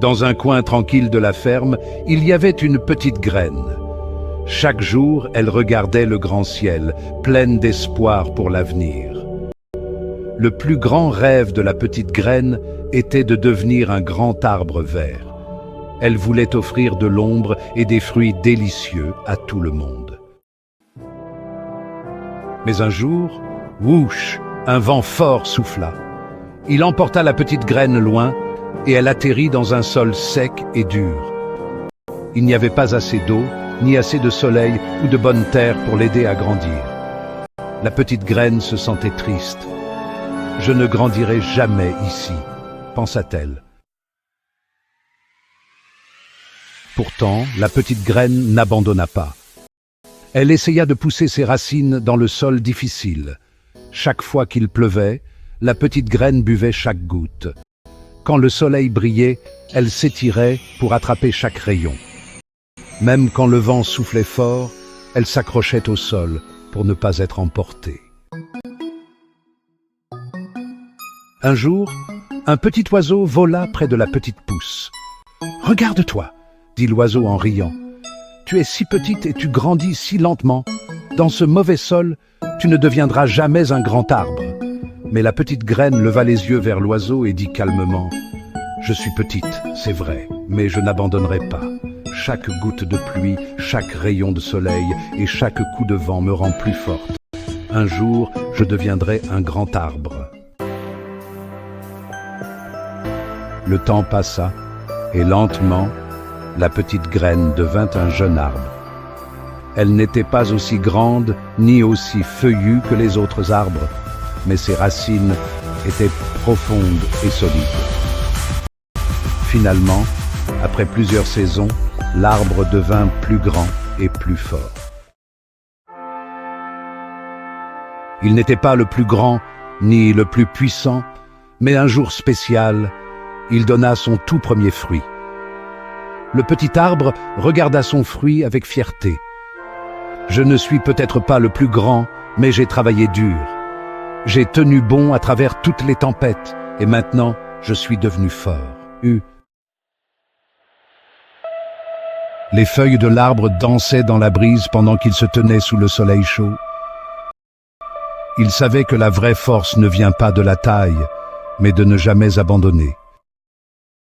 Dans un coin tranquille de la ferme, il y avait une petite graine. Chaque jour, elle regardait le grand ciel, pleine d'espoir pour l'avenir. Le plus grand rêve de la petite graine était de devenir un grand arbre vert. Elle voulait offrir de l'ombre et des fruits délicieux à tout le monde. Mais un jour, whoosh, un vent fort souffla. Il emporta la petite graine loin et elle atterrit dans un sol sec et dur. Il n'y avait pas assez d'eau, ni assez de soleil ou de bonne terre pour l'aider à grandir. La petite graine se sentait triste. « Je ne grandirai jamais ici », pensa-t-elle. Pourtant, la petite graine n'abandonna pas. Elle essaya de pousser ses racines dans le sol difficile. Chaque fois qu'il pleuvait, la petite graine buvait chaque goutte. Quand le soleil brillait, elle s'étirait pour attraper chaque rayon. Même quand le vent soufflait fort, elle s'accrochait au sol pour ne pas être emportée. Un jour, un petit oiseau vola près de la petite pousse. « Regarde-toi » dit l'oiseau en riant. « Tu es si petite et tu grandis si lentement. Dans ce mauvais sol, tu ne deviendras jamais un grand arbre. » Mais la petite graine leva les yeux vers l'oiseau et dit calmement « Je suis petite, c'est vrai, mais je n'abandonnerai pas. Chaque goutte de pluie, chaque rayon de soleil et chaque coup de vent me rend plus forte. Un jour, je deviendrai un grand arbre. » Le temps passa, et lentement, la petite graine devint un jeune arbre. Elle n'était pas aussi grande ni aussi feuillue que les autres arbres, mais ses racines étaient profondes et solides. Finalement, après plusieurs saisons, l'arbre devint plus grand et plus fort. Il n'était pas le plus grand ni le plus puissant, mais un jour spécial, il donna son tout premier fruit. Le petit arbre regarda son fruit avec fierté. « Je ne suis peut-être pas le plus grand, mais j'ai travaillé dur. J'ai tenu bon à travers toutes les tempêtes, et maintenant, je suis devenu fort. » Les feuilles de l'arbre dansaient dans la brise pendant qu'il se tenait sous le soleil chaud. Il savait que la vraie force ne vient pas de la taille, mais de ne jamais abandonner.